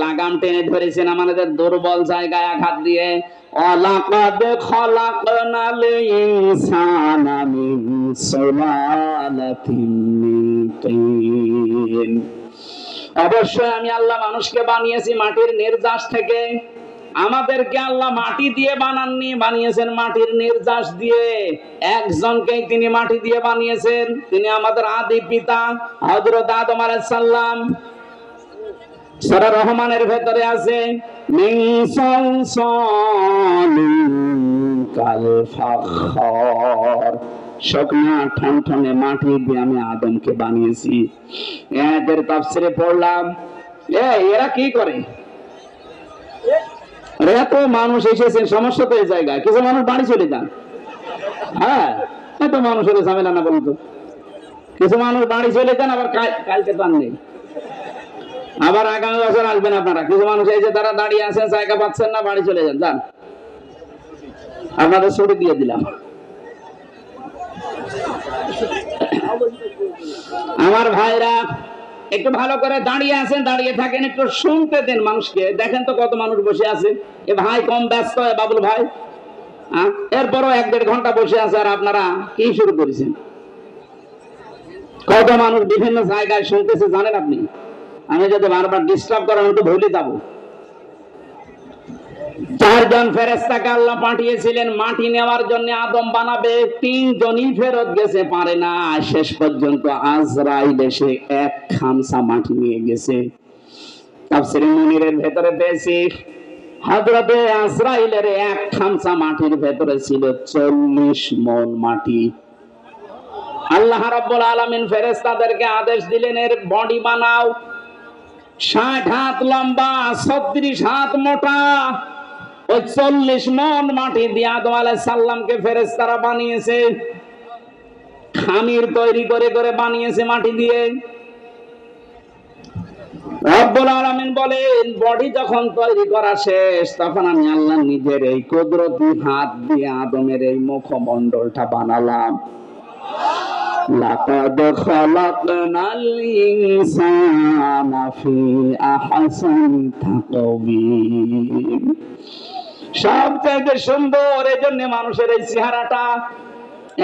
লাগাম টেনে ধরেছেন আমাদের দুর্বল জায়গায় আঘাত দিয়ে। ওয়ালাকাদ খলাকনাল ইনসানা মিন সুলালাতিন মিন তিন। অবশ্যই আমি আল্লাহ মানুষকে বানিয়েছি মাটির নির্যাস থেকে। আমাদেরকে আল্লাহ মাটি দিয়ে বানাননি, বানিয়েছেন মাটির নির্যাস দিয়ে। একজনকেই তিনি মাটি দিয়ে বানিয়েছেন, তিনি আমাদের আদি পিতা হযরত আদম আলাইহিস সালাম। সূরা রহমানের ভেতরে আছে মিন সালসালিন কাল ফাখর, শুকনা ঠনঠনে মাটি দিয়ে আমি আদমকে বানিয়েছি। এদের তাফসীরে পড়লাম এরা কি করে, এত মানুষ এসেছে, সমস্যা তো এই জায়গায়। কিছু মানুষ বাড়ি চলে যান। হ্যাঁ, এত মানুষ হলে ঝামেলা না বলতো। কিছু মানুষ বাড়ি চলে যান, আবার কালকে তো নেই, আবার আগামী বছর আসবেন আপনারা। কিছু মানুষ এই যে তারা দাঁড়িয়ে আছেন, জায়গা পাচ্ছেন না, বাড়ি চলে যান, যান, আপনাদের ছুটি দিয়ে দিলাম। আমার ভাইরা একটু ভালো করে দাঁড়িয়ে আছেন, দাঁড়িয়ে থাকেন, একটু শুনতে দেন মানুষকে। দেখেন তো কত মানুষ বসে আছে। এ ভাই কম ব্যস্ত, বাবুল ভাই, এরপরও 1-1.5 ঘন্টা বসে আছে, আর আপনারা কি শুরু করেছেন? কত মানুষ বিভিন্ন জায়গায় শুনতেছে জানেন আপনি? আমি যদি বারবার ডিস্টার্ব করেন তো ভুলে যাব। 4 জন ফেরেশতাকে আল্লাহ পাঠিয়েছিলেন মাটি নেওয়ার জন্য, আদম বানাবে। 3 জনই ফেরত গেছে, পারে না। শেষ পর্যন্ত আজরাইল এসে 1 খামসা মাটি নিয়ে গেছে। তাফসীরে মুনিরের ভেতরে পেয়েছি হযরতে আজরাইলের 1 খামসা মাটির ভেতরে ছিল 40 মণ মাটি। আল্লাহ রাব্বুল আলামিন ফেরেশতাদেরকে আদেশ দিলেন এর বডি বানাও। 60 হাত লম্বা, 36 হাত মোটা। ওই 40 মণ মাটি দিয়ে আদম আলাইহিস সালামকে ফেরেশতারা বানিয়েছে। খামির তৈরি করে করে বানিয়েছে মাটি দিয়ে। রব্বুল আলামিন বলেন বডি যখন তৈরি করা শেষ, তখন আমি আল্লাহ নিজের এই কুদরতি হাত দিয়ে আদমের এই মুখমণ্ডলটা বানালাম। লাকাদ খালাকনাল ইনসানা ফি আহসানি তাকওয়িম। সবচেয়ে সুন্দর, এজন্য মানুষের এই চেহারাটা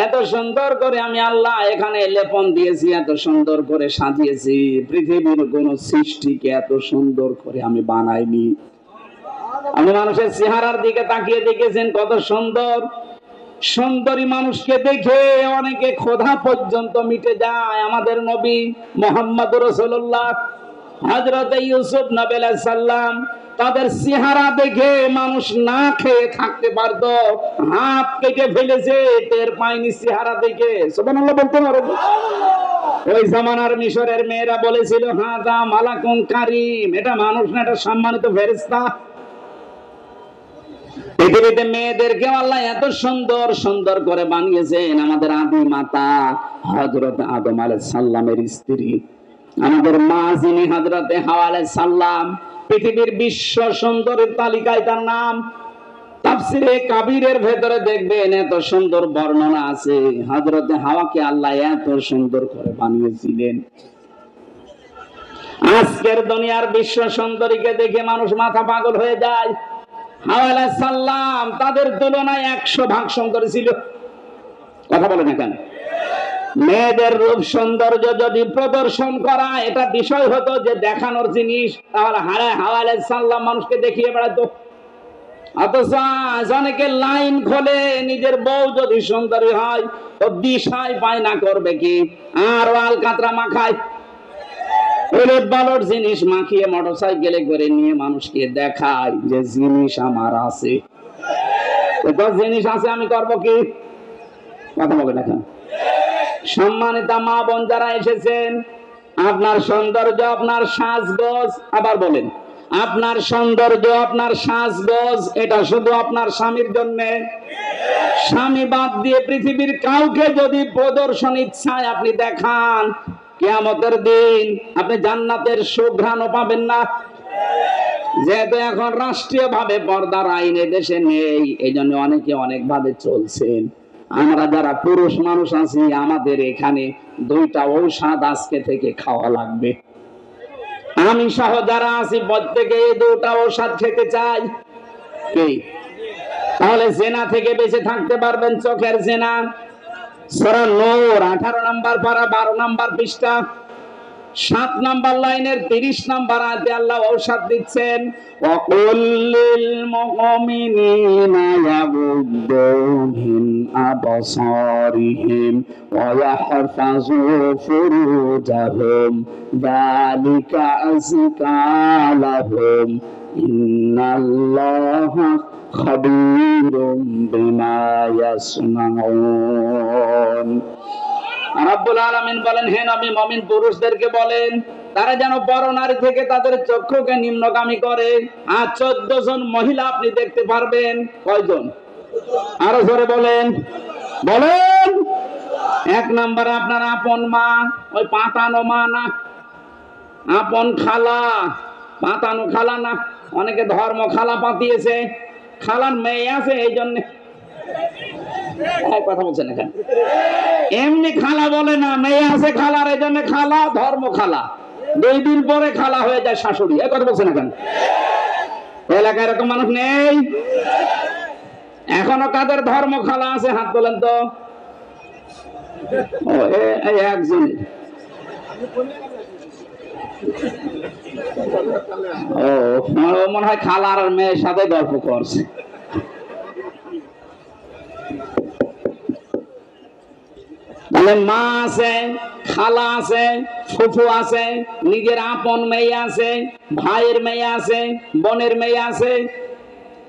এত সুন্দর করে আমি আল্লাহ এখানে লেপন দিয়েছি, এত সুন্দর করে সাজিয়েছি। পৃথিবীর কোন সৃষ্টিকে এত সুন্দর করে আমি বানাইনি। আমি মানুষের চেহারার দিকে তাকিয়ে দেখেছেন কত সুন্দর। সুন্দরী মানুষকে দেখে অনেকে ক্ষুধা পর্যন্ত মিটে যায়। আমাদের নবী মুহাম্মদুর রাসূলুল্লাহ, হযরত ইউসুফ নবী আলাইহিস সালাম, তাদের চেহারা দেখে মানুষ না খেয়ে থাকতে পারত। হাত কেটে ফেলেছে, টের পায়নি চেহারা দেখে। সুবহানাল্লাহ বলতে পারো? ওই জামানার মিশরের মেয়েরা বলেছিল হাযা মালাকুন কারীম, এটা মানুষ না, এটা সম্মানিত ফেরেশতা। পৃথিবীতে মেয়েদেরকে আল্লাহ এত সুন্দর সুন্দর করে বানিয়েছেন। আমাদের আদি মাতা হযরত আদম আলাইহিস সালামের স্ত্রী, আমাদের মা যিনি হযরতে হাওয়া আলাইহিস সালাম, পৃথিবীর বিশ্ব সুন্দরের তালিকায় তার নাম। তাফসীরে কাবীরের ভেতরে দেখবেন এত সুন্দর বর্ণনা আছে। হযরতে হাওয়াকে আল্লাহ এত সুন্দর করে বানিয়েছিলেন। আজকের দুনিয়ার বিশ্ব সুন্দরীকে দেখে মানুষ মাথা পাগল হয়ে যায়। হাওয়া আলাইহিস সালাম তাদের তুলনায় 100 ভাগ সুন্দর ছিল। কথা বলে না কেন? মেয়েদের রূপ সৌন্দর্য যদি প্রদর্শন করা এটা বিষয় হতো যে দেখানোর জিনিস, তাহলে হাওয়া আলাইহিস সালাম মানুষকে দেখিয়ে বেড়াতো। অথচ অনেকে লাইন খোলে, নিজের বউ যদি সুন্দরী হয় তো দিশায় বায়না করবে কি, আর আলকাতরা মাখায়, উলট পালট জিনিস মাখিয়ে মোটরসাইকেলে করে নিয়ে মানুষকে দেখায় যে জিনিস আমার আছে। জিনিস আছে, আমি করবো কি? কথা বলে দেখেন। সম্মানিতা মা বোন যারা এসেছেন, আপনার সৌন্দর্য, আপনার সাজগোজ, আবার বলেন আপনার সৌন্দর্য, আপনার সাজগোজ এটা শুধু আপনার স্বামীর জন্য। স্বামী বাদ দিয়ে পৃথিবীর কাউকে যদি প্রদর্শন ইচ্ছায় আপনি দেখান, কিয়ামতের দিন আপনি জান্নাতের সুঘ্রাণও পাবেন না। যেহেতু এখন রাষ্ট্রীয় ভাবে পর্দার আইন দেশে নেই, এই জন্য অনেকে অনেক ভাবে চলছেন। আমরা যারা পুরুষ মানুষ আছি, আমাদের এখানে 2টা ঔষধ আজকে থেকে খাওয়া লাগবে। আমি সহ যারা আছি প্রত্যেকে এই দুটা ঔষধ খেতে চাই। কি? তাহলে জেনা থেকে বেঁচে থাকতে পারবেন। চোখের জেনা, সূরা নূর 18 নম্বর পারা 12 নম্বর পৃষ্ঠা 7 নম্বর লাইনের 30 নম্বর আয়াতে আল্লাহ ঔষধ দিচ্ছেন, ওয়াকুল্লিল মুমিনিনা ইয়াগুদ্দু মিন আবসারিহিম ওয়া ইয়াহফাযু ফুরুজাহুম যালিকা আযকা লাহুম ইন্নাল্লাহা খাবীরুম বিমা ইয়াসনাউন। রাব্বুল আলামিন বলেন, হে নবী মুমিন পুরুষদেরকে বলেন তারা যেন বড় নারী থেকে তাদের চক্ষুকে নিম্নগামী করে। আর 14 জন মহিলা আপনি দেখতে পারবেন। কয়জন? আরো জোরে বলেন, বলেন। 1 নাম্বার আপনার আপন মা, ওই পাতানো মা না, আপন খালা, পাতানো খালা না। অনেকে ধর্ম খালা পাতিয়েছে, খালার মেয়ে আছে এই জন্য কথা বলছেন এখানে। এমনি খালা বলে না, মেয়ে আছে খালার, এই জন্য খালা, ধর্ম খালা। 2 দিন পরে খালা হয়ে যায় শাশুড়ি। এই কথা বলছেন এখানে। এলাকায় এরকম মানুষ নেই? এখনো কাদের ধর্ম খালা আছে হাত তোলেন তো। ও একজন। ও মনে হয় খালার মেয়ের সাথে গল্প করছে। তাহলে মা আছে, খালা আছে, ফুফু আছে, নিজের আপন মেয়ে আছে, ভাইয়ের মেয়ে আছে, বোনের মেয়ে আছে,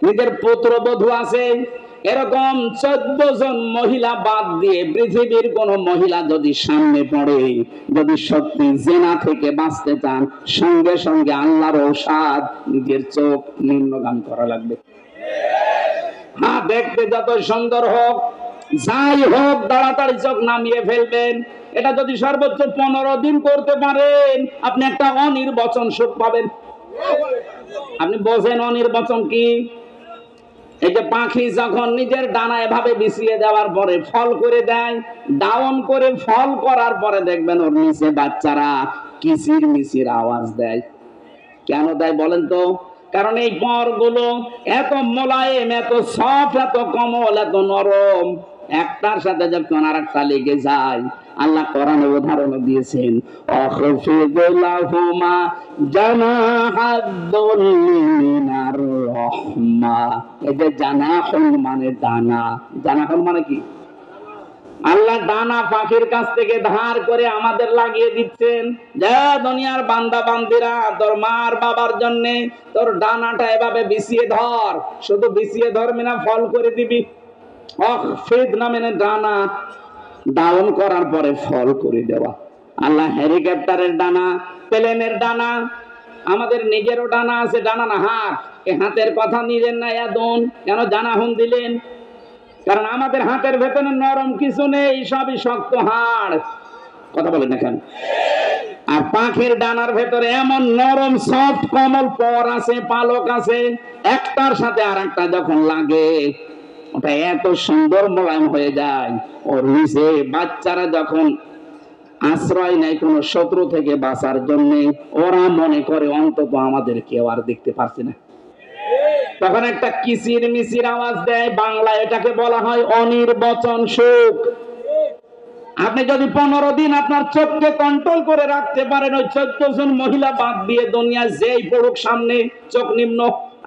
নিজের পুত্রবধূ আছে। এরকম 14 জন মহিলা বাদ দিয়ে পৃথিবীর কোন মহিলা যদি সামনে পড়ে, যদি সত্যি জেনা থেকে বাঁচতে চান, সঙ্গে সঙ্গে আল্লাহর ঔষধ নিজের চোখ নিম্নগামী করা লাগবে। হ্যাঁ, দেখতে যত সুন্দর হোক, যাই হোক, তাড়াতাড়ি চোখ নামিয়ে ফেলবেন। এটা যদি সর্বোচ্চ 15 দিন করতে পারেন, আপনি একটা অনির্বচন সুখ পাবেন। আপনি বোঝেন অনির্বচন কি? এই যে পাখি যখন নিজের ডানা এভাবে বিছিয়ে দেওয়ার পরে ফল করে দেয়, ডাউন করে ফল করার পরে দেখবেন ওর নিচে বাচ্চারা কিচির মিচির আওয়াজ দেয়। কেন দেয় বলেন তো? কারণ এই পরগুলো এত মোলায়েম, এত সফট, এত কোমল, এত নরম, একটার সাথে যখন আরেকটা লেগে যায়। আল্লাহ কোরআনে উদাহরণ দিয়েছেন, অখফিদুলাহুমা জানাহাদ-দুল্লি মিনার রাহমা। এই যে জানাহুন মানে ডানা, জানাহুন মানে কি? আল্লাহ ডানা পাখির কাছ থেকে ধার করে আমাদের লাগিয়ে দিচ্ছেন। যা দুনিয়ার বান্দা বান্দিরা, তোর মার বাবার জন্য তোর ডানাটা এভাবে বিছিয়ে ধর। শুধু বিছিয়ে ধরবি না, ফল করে দিবি। অখফিদ না মানে ডানা ডাউন করার পরে ফল করে দেওয়া। আল্লাহ হেলিকপ্টারের ডানা, প্লেনের ডানা, আমাদের নিজেরও ডানা আছে। ডানা না হাত, এই হাতের কথা নিলেন না ইয়াদুন, কেন জানাহুন দিলেন? কারণ আমাদের হাতের ভেতরে নরম কিছু নেই, সবই শক্ত হাড়। কথা বলেন না কেন? আর পাখির ডানার ভেতরে এমন নরম সফট কোমল পর আছে, পালক আছে, একটার সাথে আর একটা যখন লাগে ওটা এত সুন্দর মোলায়েম হয়ে যায়। ওর নিচে বাচ্চারা যখন আশ্রয় নেয় কোন শত্রু থেকে বাঁচার জন্য, ওরা মনে করে অন্তত আমাদের কেউ আর দেখতে পারছে না, তখন একটা কিচির মিচির আওয়াজ দেয়। বাংলা এটাকে বলা হয় অনির্বচন সুখ। আপনি যদি 15 দিন আপনার চোখকে কন্ট্রোল করে রাখতে পারেন, ওই 14 জন মহিলা বাদ দিয়ে দুনিয়া যেই পড়ুক সামনে, চোখ নিম্ন,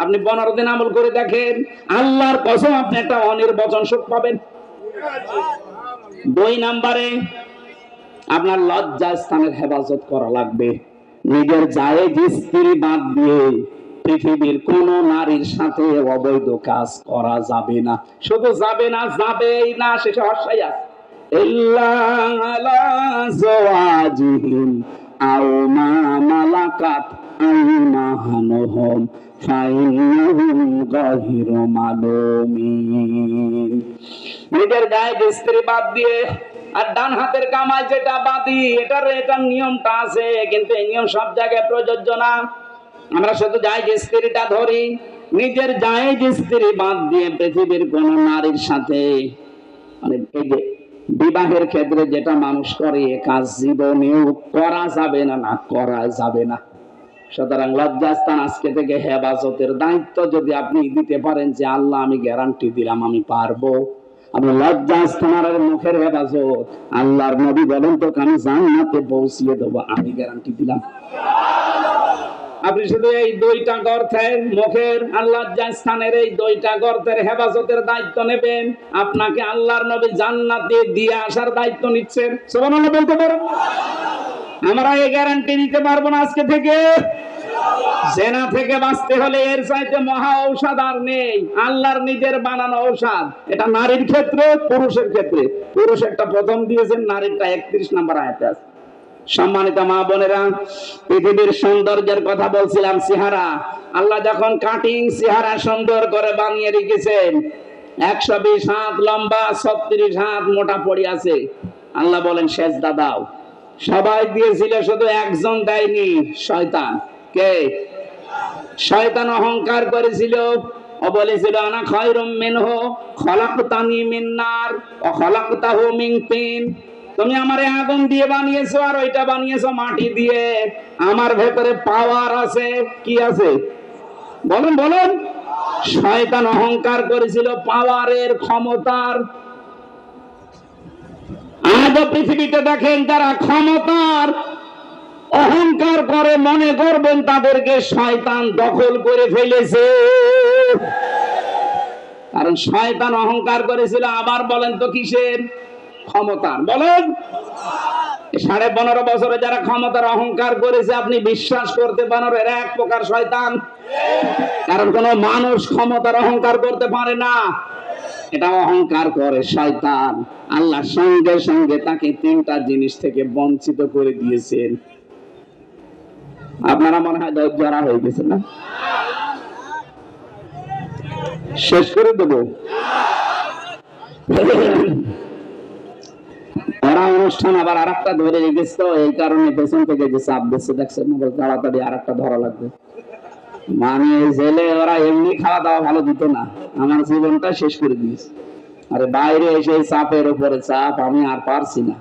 আপনি 15 দিন আমল করে দেখেন, আল্লাহর কসম আপনি একটা অনির্বচন সুখ পাবেন। 2 নম্বরে আপনার লজ্জা স্থানের হেফাজত করা লাগবে। নিজের জায়েজ স্ত্রী বাদ দিয়ে পৃথিবীর কোন নারীর সাথে অবৈধ কাজ করা যাবে না। শুধু যাবে না, যাবেই না, শেষে হর্ষাই আছে, ইল্লা আলা যাওয়াজিহিম আও মা মালাকাত আইমানুহুম ফাইন্নাহুম গায়রু মালুমিন। নিজের জায়েজ স্ত্রী বাদ দিয়ে আর ডান হাতের কামাই যেটা বাদি, এটার নিয়মটা আছে, কিন্তু এই নিয়ম সব জায়গায় প্রযোজ্য না। আমরা শুধু জায়েজ স্ত্রীটা ধরি, নিজের জায়েজ স্ত্রী বাদ দিয়ে পৃথিবীর কোন নারীর সাথে, মানে এই যে বিবাহের ক্ষেত্রে যেটা মানুষ করে, এ কাজ জীবনেও করা যাবে না, না করা যাবে না। সুতরাং লজ্জাস্থান আজকে থেকে হেফাজতের দায়িত্ব যদি আপনি দিতে পারেন যে আল্লাহ আমি গ্যারান্টি দিলাম আমি পারবো, আমি লজ্জাস্থানের মুখের হেফাজত আল্লাহর নবী বলেন তো আমি জান্নাতে পৌঁছিয়ে দেবো, আমি গ্যারান্টি দিলাম। আপনি শুধু এই দুইটা গর্তের মুখের আল্লাহ স্থানের এই দুইটা গর্তের হেফাজতের দায়িত্ব নেবেন, আপনাকে আল্লাহর নবী জান্নাতে দিয়ে আসার দায়িত্ব নিচ্ছেন। সুবহানাল্লাহ বলতে পারেন? আমরা এই গ্যারান্টি দিতে পারবো না আজকে থেকে। জেনা থেকে বাঁচতে হলে এর চাইতে মহা ঔষধ আর নেই, আল্লাহর নিজের বানানো ঔষধ। এটা নারীর ক্ষেত্রে, পুরুষের ক্ষেত্রে। পুরুষ একটা প্রথম দিয়েছেন, নারীরটা 31 নম্বর আয়াতে আছে। সম্মানিত মা বোনেরা, পৃথিবীর সৌন্দর্যের কথা বলছিলাম, চেহারা। আল্লাহ যখন কাটিং চেহারা সুন্দর করে বানিয়ে রেখেছেন, 120 হাত লম্বা, 36 হাত মোটা পড়ি আছে। আল্লাহ বলেন সেজদা দাও। সবাই দিয়েছিল, শুধু একজন দেয়নি, শয়তান। কে? শয়তান অহংকার করেছিল, ও বলেছিল আনা খায়রুম মিনহু খলাকতানি মিন নার ওয়া খলাকতাহু মিন তিন। তুমি আমারে আগুন দিয়ে বানিয়েছো আর ওইটা বানিয়েছো মাটি দিয়ে। আমার ভেতরে পাওয়ার আছে। কি আছে? বলেন বলেন। শয়তান অহংকার করেছিল পাওয়ারের, ক্ষমতার। আজও পৃথিবীতে দেখেন যারা ক্ষমতার অহংকার করে, মনে করবেন তাদেরকে শয়তান দখল করে ফেলেছে। কারণ শয়তান অহংকার করেছিল। আবার বলেন তো কিসের? ক্ষমতার। বলেন। 15.5 বছরে যারা ক্ষমতার অহংকার করেছে, আপনি বিশ্বাস করতে পারেন এরা এক প্রকার শয়তান। কারণ কোন মানুষ ক্ষমতার অহংকার করতে পারে না, এটা অহংকার করে শয়তান। আল্লাহ সঙ্গে সঙ্গে তাকে 3টা জিনিস থেকে বঞ্চিত করে দিয়েছেন। আপনারা মনে হয় যারা হয়ে গেছে না, শেষ করে দেব। ওরা অনুষ্ঠান আবার আরেকটা ধরে রেখেছে, তো এই কারণে পেছন থেকে যে চাপ দিচ্ছে দেখছেন, তাড়াতাড়ি আরেকটা ধরা লাগবে। মানে জেলে ওরা এমনি খাওয়া দাওয়া ভালো দিত না, আমার জীবনটা শেষ করে দিয়েছে। আরে বাইরে এসে চাপের উপরে চাপ, আমি আর পারছি না।